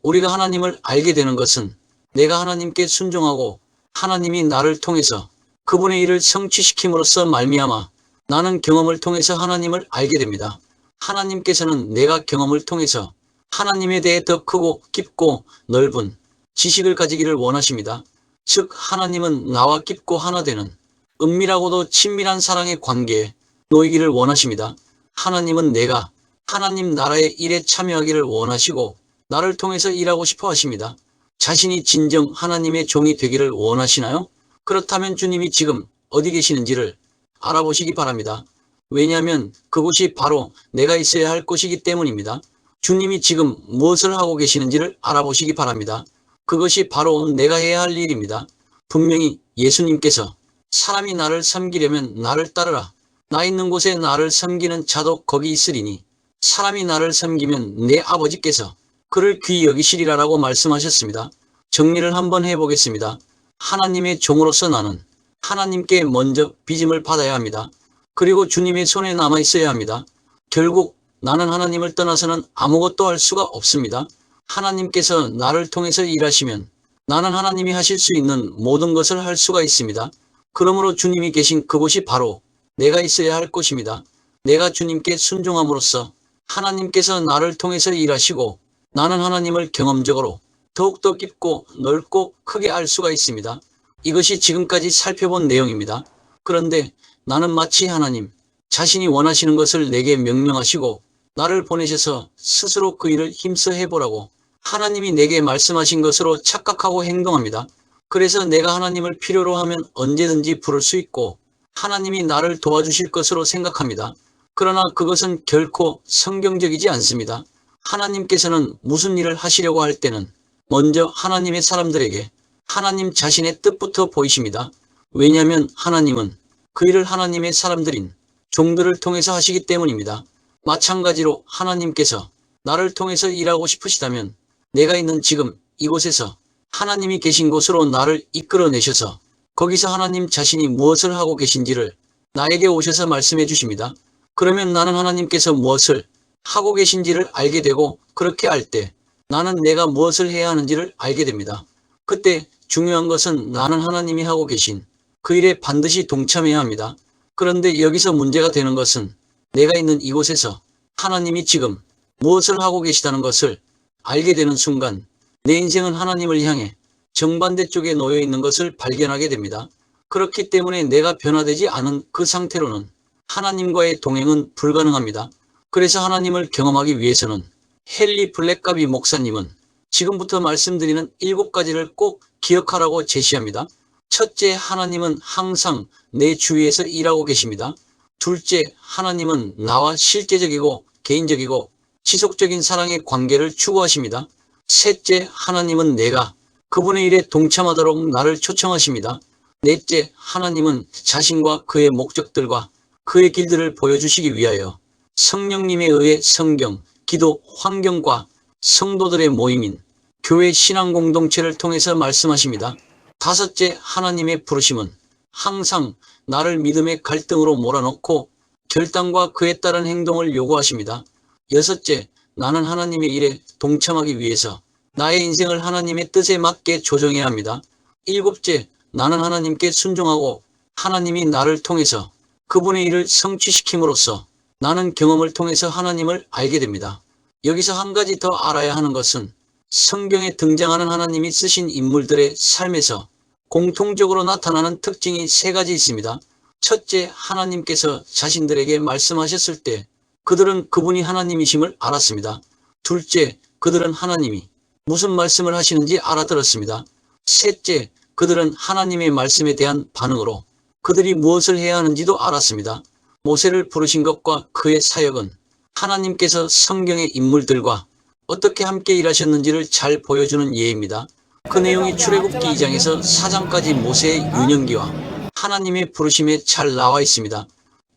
우리가 하나님을 알게 되는 것은 내가 하나님께 순종하고 하나님이 나를 통해서 그분의 일을 성취시킴으로써 말미암아 나는 경험을 통해서 하나님을 알게 됩니다. 하나님께서는 내가 경험을 통해서 하나님에 대해 더 크고 깊고 넓은 지식을 가지기를 원하십니다. 즉 하나님은 나와 깊고 하나 되는 은밀하고도 친밀한 사랑의 관계에 놓이기를 원하십니다. 하나님은 내가 하나님 나라의 일에 참여하기를 원하시고 나를 통해서 일하고 싶어 하십니다. 자신이 진정 하나님의 종이 되기를 원하시나요? 그렇다면 주님이 지금 어디 계시는지를 알아보시기 바랍니다. 왜냐하면 그곳이 바로 내가 있어야 할 곳이기 때문입니다. 주님이 지금 무엇을 하고 계시는지를 알아보시기 바랍니다. 그것이 바로 내가 해야 할 일입니다. 분명히 예수님께서 사람이 나를 섬기려면 나를 따르라. 나 있는 곳에 나를 섬기는 자도 거기 있으리니 사람이 나를 섬기면 내 아버지께서 그를 귀히 여기시리라라고 말씀하셨습니다. 정리를 한번 해보겠습니다. 하나님의 종으로서 나는 하나님께 먼저 빚음을 받아야 합니다. 그리고 주님의 손에 남아 있어야 합니다. 결국 나는 하나님을 떠나서는 아무것도 할 수가 없습니다. 하나님께서 나를 통해서 일하시면 나는 하나님이 하실 수 있는 모든 것을 할 수가 있습니다. 그러므로 주님이 계신 그곳이 바로 내가 있어야 할 곳입니다. 내가 주님께 순종함으로써 하나님께서 나를 통해서 일하시고 나는 하나님을 경험적으로 더욱더 깊고 넓고 크게 알 수가 있습니다. 이것이 지금까지 살펴본 내용입니다. 그런데 나는 마치 하나님 자신이 원하시는 것을 내게 명령하시고 나를 보내셔서 스스로 그 일을 힘써 해보라고 하나님이 내게 말씀하신 것으로 착각하고 행동합니다. 그래서 내가 하나님을 필요로 하면 언제든지 부를 수 있고 하나님이 나를 도와주실 것으로 생각합니다. 그러나 그것은 결코 성경적이지 않습니다. 하나님께서는 무슨 일을 하시려고 할 때는 먼저 하나님의 사람들에게 하나님 자신의 뜻부터 보이십니다. 왜냐하면 하나님은 그 일을 하나님의 사람들인 종들을 통해서 하시기 때문입니다. 마찬가지로 하나님께서 나를 통해서 일하고 싶으시다면 내가 있는 지금 이곳에서 하나님이 계신 곳으로 나를 이끌어내셔서 거기서 하나님 자신이 무엇을 하고 계신지를 나에게 오셔서 말씀해 주십니다. 그러면 나는 하나님께서 무엇을 하고 계신지를 알게 되고 그렇게 알 때 나는 내가 무엇을 해야 하는지를 알게 됩니다. 그때 중요한 것은 나는 하나님이 하고 계신 그 일에 반드시 동참해야 합니다. 그런데 여기서 문제가 되는 것은 내가 있는 이곳에서 하나님이 지금 무엇을 하고 계시다는 것을 알게 되는 순간 내 인생은 하나님을 향해 정반대 쪽에 놓여 있는 것을 발견하게 됩니다. 그렇기 때문에 내가 변화되지 않은 그 상태로는 하나님과의 동행은 불가능합니다. 그래서 하나님을 경험하기 위해서는 헨리 블랙가비 목사님은 지금부터 말씀드리는 7가지를 꼭 기억하라고 제시합니다. 첫째, 하나님은 항상 내 주위에서 일하고 계십니다. 둘째, 하나님은 나와 실제적이고 개인적이고 지속적인 사랑의 관계를 추구하십니다. 셋째, 하나님은 내가 그분의 일에 동참하도록 나를 초청하십니다. 넷째, 하나님은 자신과 그의 목적들과 그의 길들을 보여주시기 위하여 성령님에 의해 성경, 기도, 환경과 성도들의 모임인 교회 신앙 공동체를 통해서 말씀하십니다. 다섯째, 하나님의 부르심은 항상 나를 믿음의 갈등으로 몰아넣고 결단과 그에 따른 행동을 요구하십니다. 여섯째, 나는 하나님의 일에 동참하기 위해서 나의 인생을 하나님의 뜻에 맞게 조정해야 합니다. 일곱째, 나는 하나님께 순종하고 하나님이 나를 통해서 그분의 일을 성취시킴으로써 나는 경험을 통해서 하나님을 알게 됩니다. 여기서 한 가지 더 알아야 하는 것은 성경에 등장하는 하나님이 쓰신 인물들의 삶에서 공통적으로 나타나는 특징이 3가지 있습니다. 첫째, 하나님께서 자신들에게 말씀하셨을 때 그들은 그분이 하나님이심을 알았습니다. 둘째, 그들은 하나님이 무슨 말씀을 하시는지 알아들었습니다. 셋째, 그들은 하나님의 말씀에 대한 반응으로 그들이 무엇을 해야 하는지도 알았습니다. 모세를 부르신 것과 그의 사역은 하나님께서 성경의 인물들과 어떻게 함께 일하셨는지를 잘 보여주는 예입니다. 그 내용이 출애굽기 2장에서 4장까지 모세의 유년기와 하나님의 부르심에 잘 나와 있습니다.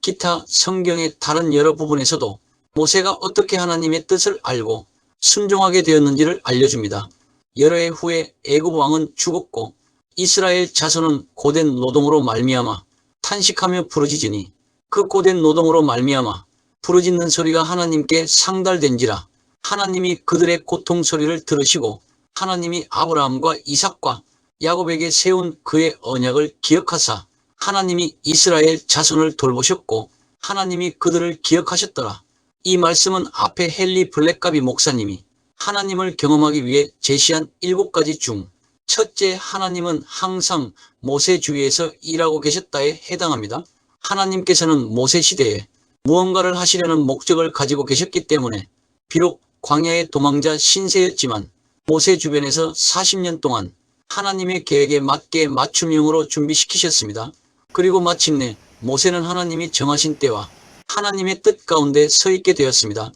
기타 성경의 다른 여러 부분에서도 모세가 어떻게 하나님의 뜻을 알고 순종하게 되었는지를 알려줍니다. 여러 해 후에 애굽 왕은 죽었고 이스라엘 자손은 고된 노동으로 말미암아 탄식하며 부르짖으니 그 고된 노동으로 말미암아 부르짖는 소리가 하나님께 상달된지라 하나님이 그들의 고통 소리를 들으시고 하나님이 아브라함과 이삭과 야곱에게 세운 그의 언약을 기억하사 하나님이 이스라엘 자손을 돌보셨고 하나님이 그들을 기억하셨더라. 이 말씀은 앞에 헨리 블랙가비 목사님이 하나님을 경험하기 위해 제시한 7가지 중 첫째, 하나님은 항상 모세 주위에서 일하고 계셨다에 해당합니다. 하나님께서는 모세 시대에 무언가를 하시려는 목적을 가지고 계셨기 때문에 비록 광야의 도망자 신세였지만 모세 주변에서 40년 동안 하나님의 계획에 맞게 맞춤형으로 준비시키셨습니다. 그리고 마침내 모세는 하나님이 정하신 때와 하나님의 뜻 가운데 서 있게 되었습니다.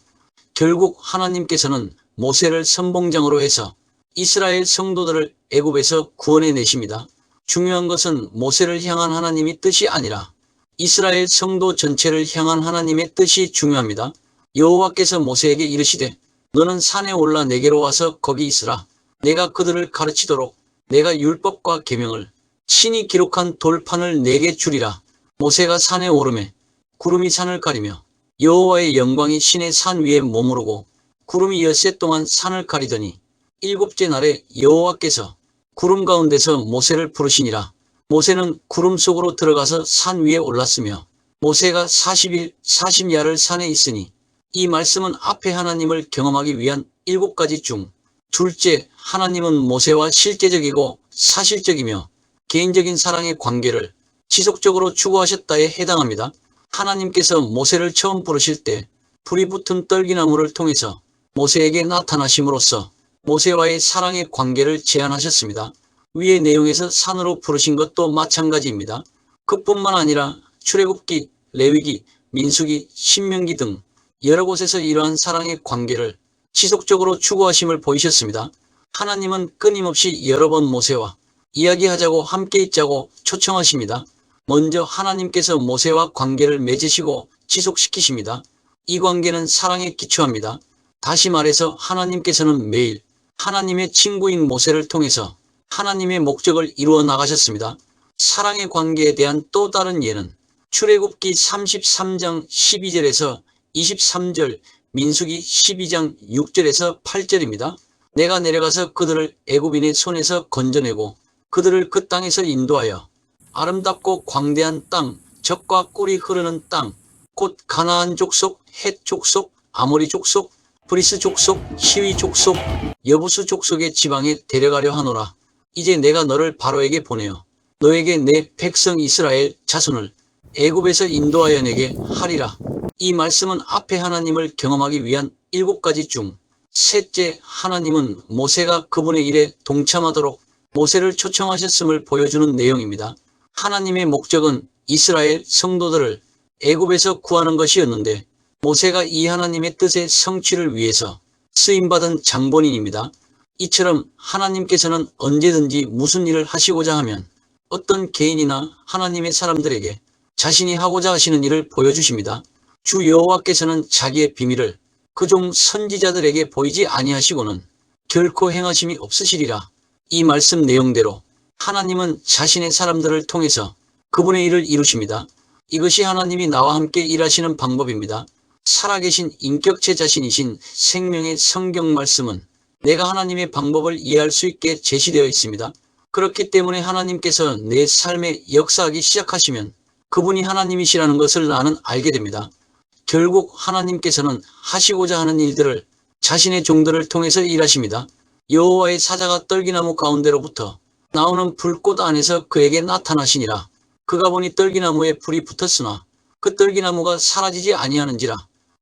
결국 하나님께서는 모세를 선봉장으로 해서 이스라엘 성도들을 애굽에서 구원해 내십니다. 중요한 것은 모세를 향한 하나님의 뜻이 아니라 이스라엘 성도 전체를 향한 하나님의 뜻이 중요합니다. 여호와께서 모세에게 이르시되 너는 산에 올라 내게로 와서 거기 있으라. 내가 그들을 가르치도록 내가 율법과 계명을 신이 기록한 돌판을 내게 주리라. 모세가 산에 오르매 구름이 산을 가리며 여호와의 영광이 신의 산 위에 머무르고 구름이 엿새 동안 산을 가리더니 7째 날에 여호와께서 구름 가운데서 모세를 부르시니라. 모세는 구름 속으로 들어가서 산 위에 올랐으며 모세가 40일 40야를 산에 있으니 이 말씀은 앞에 하나님을 경험하기 위한 7가지 중 둘째, 하나님은 모세와 실제적이고 사실적이며 개인적인 사랑의 관계를 지속적으로 추구하셨다에 해당합니다. 하나님께서 모세를 처음 부르실 때 불이 붙은 떨기나무를 통해서 모세에게 나타나심으로써 모세와의 사랑의 관계를 제안하셨습니다. 위의 내용에서 산으로 부르신 것도 마찬가지입니다. 그뿐만 아니라 출애굽기, 레위기, 민수기, 신명기 등 여러 곳에서 이러한 사랑의 관계를 지속적으로 추구하심을 보이셨습니다. 하나님은 끊임없이 여러 번 모세와 이야기하자고 함께 있자고 초청하십니다. 먼저 하나님께서 모세와 관계를 맺으시고 지속시키십니다. 이 관계는 사랑에 기초합니다. 다시 말해서 하나님께서는 매일 하나님의 친구인 모세를 통해서 하나님의 목적을 이루어 나가셨습니다. 사랑의 관계에 대한 또 다른 예는 출애굽기 33장 12절에서 23절, 민수기 12장 6절에서 8절입니다. 내가 내려가서 그들을 애굽인의 손에서 건져내고 그들을 그 땅에서 인도하여 아름답고 광대한 땅, 젖과 꿀이 흐르는 땅, 곧 가나안 족속, 헷 족속, 아모리 족속, 브리스 족속, 히위 족속, 여부수 족속의 지방에 데려가려 하노라. 이제 내가 너를 바로에게 보내어 너에게 내 백성 이스라엘 자손을 애굽에서 인도하여 내게 하리라. 이 말씀은 앞에 하나님을 경험하기 위한 7가지 중 셋째, 하나님은 모세가 그분의 일에 동참하도록 모세를 초청하셨음을 보여주는 내용입니다. 하나님의 목적은 이스라엘 성도들을 애굽에서 구하는 것이었는데 모세가 이 하나님의 뜻의 성취를 위해서 쓰임받은 장본인입니다. 이처럼 하나님께서는 언제든지 무슨 일을 하시고자 하면 어떤 개인이나 하나님의 사람들에게 자신이 하고자 하시는 일을 보여주십니다. 주 여호와께서는 자기의 비밀을 그종 선지자들에게 보이지 아니하시고는 결코 행하심이 없으시리라. 이 말씀 내용대로 하나님은 자신의 사람들을 통해서 그분의 일을 이루십니다. 이것이 하나님이 나와 함께 일하시는 방법입니다. 살아계신 인격체 자신이신 생명의 성경 말씀은 내가 하나님의 방법을 이해할 수 있게 제시되어 있습니다. 그렇기 때문에 하나님께서 내 삶에 역사하기 시작하시면 그분이 하나님이시라는 것을 나는 알게 됩니다. 결국 하나님께서는 하시고자 하는 일들을 자신의 종들을 통해서 일하십니다. 여호와의 사자가 떨기나무 가운데로부터 나오는 불꽃 안에서 그에게 나타나시니라. 그가 보니 떨기나무에 불이 붙었으나 그 떨기나무가 사라지지 아니하는지라.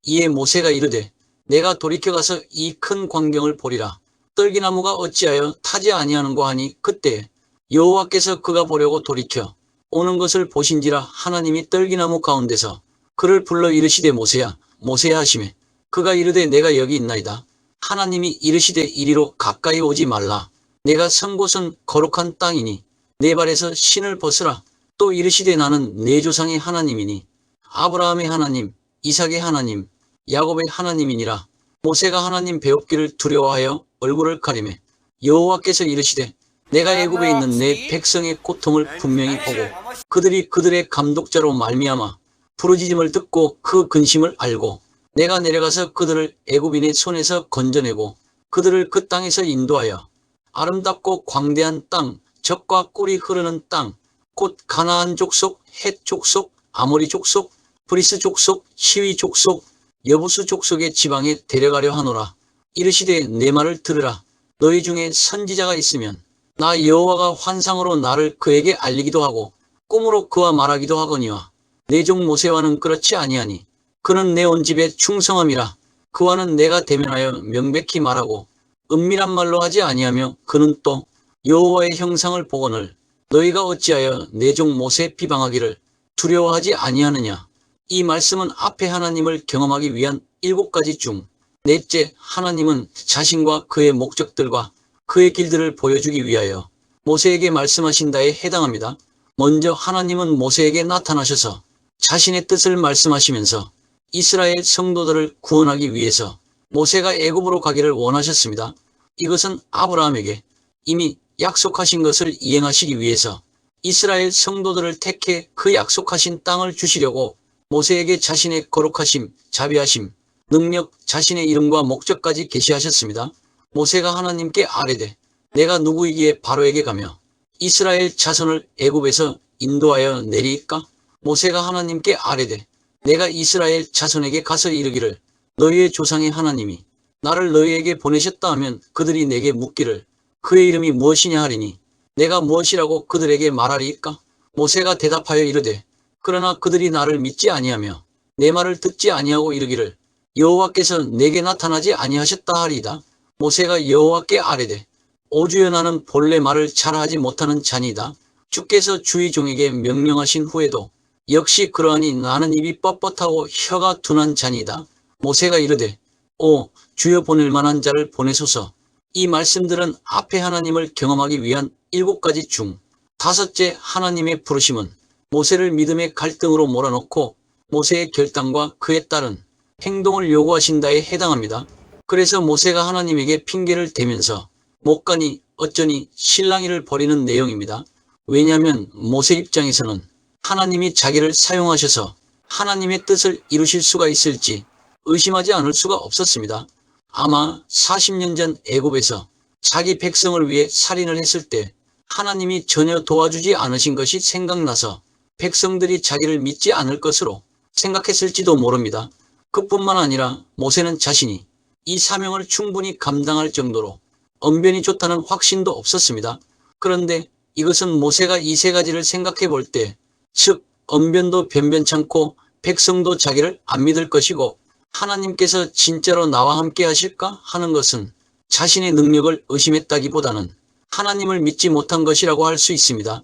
이에 모세가 이르되 내가 돌이켜 가서 이 큰 광경을 보리라. 떨기나무가 어찌하여 타지 아니하는고 하니 그때 여호와께서 그가 보려고 돌이켜 오는 것을 보신지라. 하나님이 떨기나무 가운데서 그를 불러 이르시되 모세야 모세야 하시매 그가 이르되 내가 여기 있나이다. 하나님이 이르시되 이리로 가까이 오지 말라. 내가 선 곳은 거룩한 땅이니 내 발에서 신을 벗으라. 또 이르시되 나는 내 조상의 하나님이니 아브라함의 하나님, 이삭의 하나님, 야곱의 하나님이니라. 모세가 하나님 배웁기를 두려워하여 얼굴을 가리매 여호와께서 이르시되 내가 애굽에 있는 내 백성의 고통을 분명히 보고 그들이 그들의 감독자로 말미암아 부르짖음을 듣고 그 근심을 알고 내가 내려가서 그들을 애굽인의 손에서 건져내고 그들을 그 땅에서 인도하여 아름답고 광대한 땅, 젖과 꿀이 흐르는 땅, 곧 가나안 족속, 헷 족속, 아모리 족속, 브리스 족속, 히위 족속, 여부수 족속의 지방에 데려가려 하노라. 이르시되 내 말을 들으라. 너희 중에 선지자가 있으면 나 여호와가 환상으로 나를 그에게 알리기도 하고 꿈으로 그와 말하기도 하거니와 내 종 모세와는 그렇지 아니하니 그는 내 온 집에 충성함이라. 그와는 내가 대면하여 명백히 말하고 은밀한 말로 하지 아니하며 그는 또 여호와의 형상을 보거늘 너희가 어찌하여 내 종 모세 비방하기를 두려워하지 아니하느냐. 이 말씀은 앞에 하나님을 경험하기 위한 7가지 중 넷째, 하나님은 자신과 그의 목적들과 그의 길들을 보여주기 위하여 모세에게 말씀하신다에 해당합니다. 먼저 하나님은 모세에게 나타나셔서 자신의 뜻을 말씀하시면서 이스라엘 성도들을 구원하기 위해서 모세가 애굽으로 가기를 원하셨습니다. 이것은 아브라함에게 이미 약속하신 것을 이행하시기 위해서 이스라엘 성도들을 택해 그 약속하신 땅을 주시려고 모세에게 자신의 거룩하심, 자비하심, 능력, 자신의 이름과 목적까지 계시하셨습니다. 모세가 하나님께 아뢰되 내가 누구이기에 바로에게 가며 이스라엘 자손을 애굽에서 인도하여 내리이까? 모세가 하나님께 아뢰되 내가 이스라엘 자손에게 가서 이르기를 너희의 조상의 하나님이 나를 너희에게 보내셨다 하면 그들이 내게 묻기를 그의 이름이 무엇이냐 하리니 내가 무엇이라고 그들에게 말하리이까? 모세가 대답하여 이르되 그러나 그들이 나를 믿지 아니하며 내 말을 듣지 아니하고 이르기를 여호와께서 내게 나타나지 아니하셨다 하리이다. 모세가 여호와께 아뢰되 오주여 나는 본래 말을 잘하지 못하는 자니이다. 주께서 주의 종에게 명령하신 후에도 역시 그러하니 나는 입이 뻣뻣하고 혀가 둔한 자니이다. 모세가 이르되 오 주여 보낼 만한 자를 보내소서. 이 말씀들은 앞에 하나님을 경험하기 위한 7가지 중 5째 하나님의 부르심은 모세를 믿음의 갈등으로 몰아넣고 모세의 결단과 그에 따른 행동을 요구하신다에 해당합니다. 그래서 모세가 하나님에게 핑계를 대면서 못 가니 어쩌니 실랑이를 벌이는 내용입니다. 왜냐하면 모세 입장에서는 하나님이 자기를 사용하셔서 하나님의 뜻을 이루실 수가 있을지 의심하지 않을 수가 없었습니다. 아마 40년 전 애굽에서 자기 백성을 위해 살인을 했을 때 하나님이 전혀 도와주지 않으신 것이 생각나서 백성들이 자기를 믿지 않을 것으로 생각했을지도 모릅니다. 그뿐만 아니라 모세는 자신이 이 사명을 충분히 감당할 정도로 언변이 좋다는 확신도 없었습니다. 그런데 이것은 모세가 이 3가지를 생각해 볼 때, 즉 언변도 변변찮고 백성도 자기를 안 믿을 것이고 하나님께서 진짜로 나와 함께 하실까 하는 것은 자신의 능력을 의심했다기보다는 하나님을 믿지 못한 것이라고 할 수 있습니다.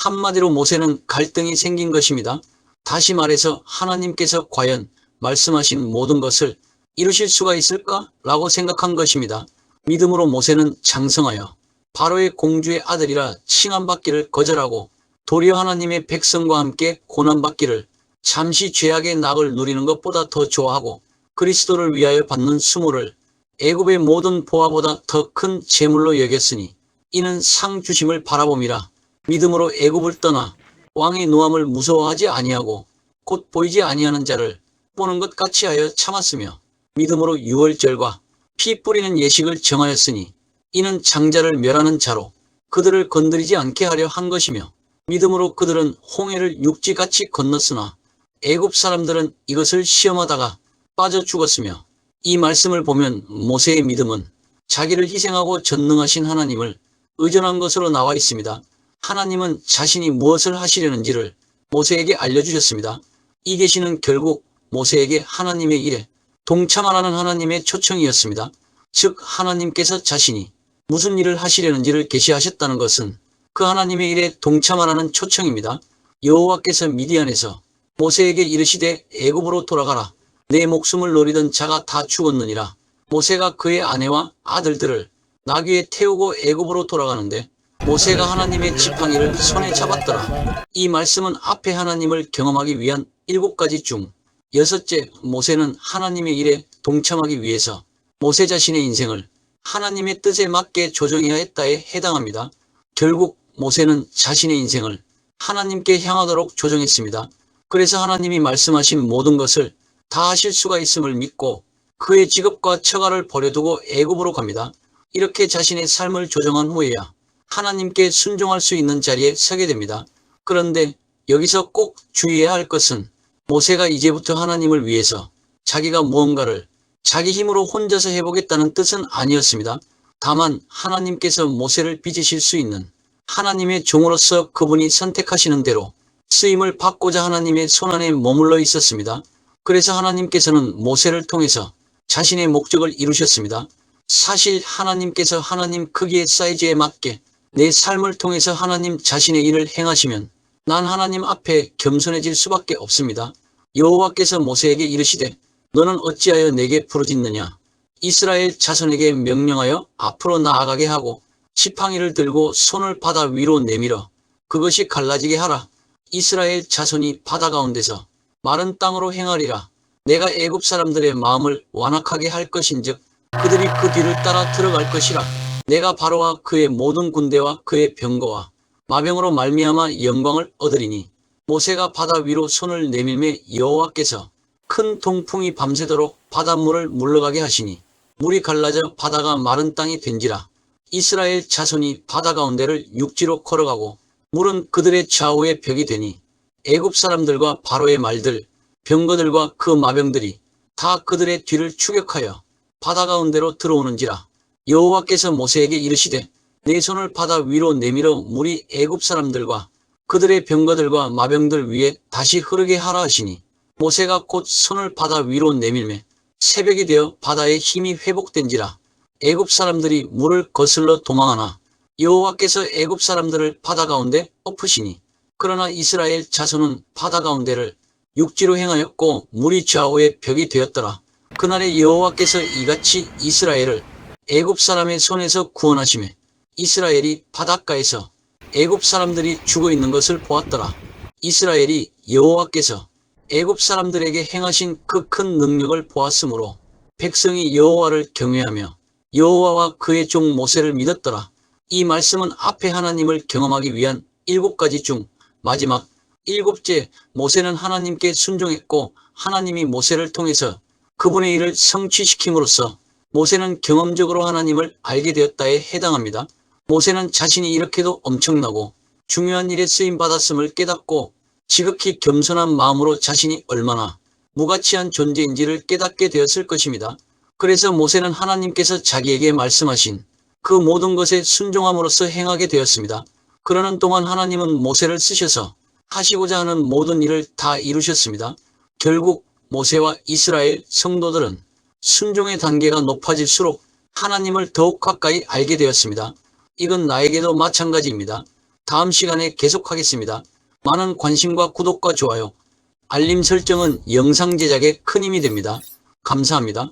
한마디로 모세는 갈등이 생긴 것입니다. 다시 말해서 하나님께서 과연 말씀하신 모든 것을 이루실 수가 있을까? 라고 생각한 것입니다. 믿음으로 모세는 장성하여 바로의 공주의 아들이라 칭함받기를 거절하고 도리어 하나님의 백성과 함께 고난받기를 잠시 죄악의 낙을 누리는 것보다 더 좋아하고 그리스도를 위하여 받는 수모를 애굽의 모든 보화보다 더 큰 재물로 여겼으니 이는 상 주심을 바라봄이라. 믿음으로 애굽을 떠나 왕의 노함을 무서워하지 아니하고 곧 보이지 아니하는 자를 보는 것 같이 하여 참았으며 믿음으로 유월절과 피 뿌리는 예식을 정하였으니 이는 장자를 멸하는 자로 그들을 건드리지 않게 하려 한 것이며 믿음으로 그들은 홍해를 육지같이 건넜으나 애굽 사람들은 이것을 시험하다가 빠져 죽었으며 이 말씀을 보면 모세의 믿음은 자기를 희생하고 전능하신 하나님을 의존한 것으로 나와 있습니다. 하나님은 자신이 무엇을 하시려는지를 모세에게 알려주셨습니다. 이 계시는 결국 모세에게 하나님의 일에 동참하라는 하나님의 초청이었습니다. 즉 하나님께서 자신이 무슨 일을 하시려는지를 계시하셨다는 것은 그 하나님의 일에 동참하라는 초청입니다. 여호와께서 미디안에서 모세에게 이르시되 애굽으로 돌아가라. 내 목숨을 노리던 자가 다 죽었느니라. 모세가 그의 아내와 아들들을 나귀에 태우고 애굽으로 돌아가는데 모세가 하나님의 지팡이를 손에 잡았더라. 이 말씀은 앞에 하나님을 경험하기 위한 7가지 중 6째, 모세는 하나님의 일에 동참하기 위해서 모세 자신의 인생을 하나님의 뜻에 맞게 조정해야 했다에 해당합니다. 결국 모세는 자신의 인생을 하나님께 향하도록 조정했습니다. 그래서 하나님이 말씀하신 모든 것을 다 하실 수가 있음을 믿고 그의 직업과 처가를 버려두고 애굽으로 갑니다. 이렇게 자신의 삶을 조정한 후에야 하나님께 순종할 수 있는 자리에 서게 됩니다. 그런데 여기서 꼭 주의해야 할 것은 모세가 이제부터 하나님을 위해서 자기가 무언가를 자기 힘으로 혼자서 해보겠다는 뜻은 아니었습니다. 다만 하나님께서 모세를 빚으실 수 있는 하나님의 종으로서 그분이 선택하시는 대로 쓰임을 받고자 하나님의 손안에 머물러 있었습니다. 그래서 하나님께서는 모세를 통해서 자신의 목적을 이루셨습니다. 사실 하나님께서 하나님 크기의 사이즈에 맞게 내 삶을 통해서 하나님 자신의 일을 행하시면 난 하나님 앞에 겸손해질 수밖에 없습니다. 여호와께서 모세에게 이르시되 너는 어찌하여 내게 부르짖느냐. 이스라엘 자손에게 명령하여 앞으로 나아가게 하고 지팡이를 들고 손을 바다 위로 내밀어 그것이 갈라지게 하라. 이스라엘 자손이 바다 가운데서 마른 땅으로 행하리라. 내가 애굽 사람들의 마음을 완악하게 할 것인즉 그들이 그 뒤를 따라 들어갈 것이라. 내가 바로와 그의 모든 군대와 그의 병거와 마병으로 말미암아 영광을 얻으리니 모세가 바다 위로 손을 내밀매 여호와께서 큰 동풍이 밤새도록 바닷물을 물러가게 하시니 물이 갈라져 바다가 마른 땅이 된지라. 이스라엘 자손이 바다 가운데를 육지로 걸어가고 물은 그들의 좌우에 벽이 되니 애굽 사람들과 바로의 말들 병거들과 그 마병들이 다 그들의 뒤를 추격하여 바다 가운데로 들어오는지라. 여호와께서 모세에게 이르시되 내 손을 바다 위로 내밀어 물이 애굽 사람들과 그들의 병거들과 마병들 위에 다시 흐르게 하라 하시니 모세가 곧 손을 바다 위로 내밀매 새벽이 되어 바다의 힘이 회복된지라. 애굽 사람들이 물을 거슬러 도망하나 여호와께서 애굽 사람들을 바다 가운데 엎으시니 그러나 이스라엘 자손은 바다 가운데를 육지로 행하였고 물이 좌우에 벽이 되었더라. 그날에 여호와께서 이같이 이스라엘을 애굽 사람의 손에서 구원하시매 이스라엘이 바닷가에서 애굽 사람들이 죽어 있는 것을 보았더라. 이스라엘이 여호와께서 애굽 사람들에게 행하신 그 큰 능력을 보았으므로 백성이 여호와를 경외하며 여호와와 그의 종 모세를 믿었더라. 이 말씀은 앞에 하나님을 경험하기 위한 7가지 중 마지막 7째 모세는 하나님께 순종했고 하나님이 모세를 통해서 그분의 일을 성취시킴으로써 모세는 경험적으로 하나님을 알게 되었다에 해당합니다. 모세는 자신이 이렇게도 엄청나고 중요한 일에 쓰임받았음을 깨닫고 지극히 겸손한 마음으로 자신이 얼마나 무가치한 존재인지를 깨닫게 되었을 것입니다. 그래서 모세는 하나님께서 자기에게 말씀하신 그 모든 것에 순종함으로써 행하게 되었습니다. 그러는 동안 하나님은 모세를 쓰셔서 하시고자 하는 모든 일을 다 이루셨습니다. 결국 모세와 이스라엘 성도들은 순종의 단계가 높아질수록 하나님을 더욱 가까이 알게 되었습니다. 이건 나에게도 마찬가지입니다. 다음 시간에 계속하겠습니다. 많은 관심과 구독과 좋아요, 알림 설정은 영상 제작에 큰 힘이 됩니다. 감사합니다.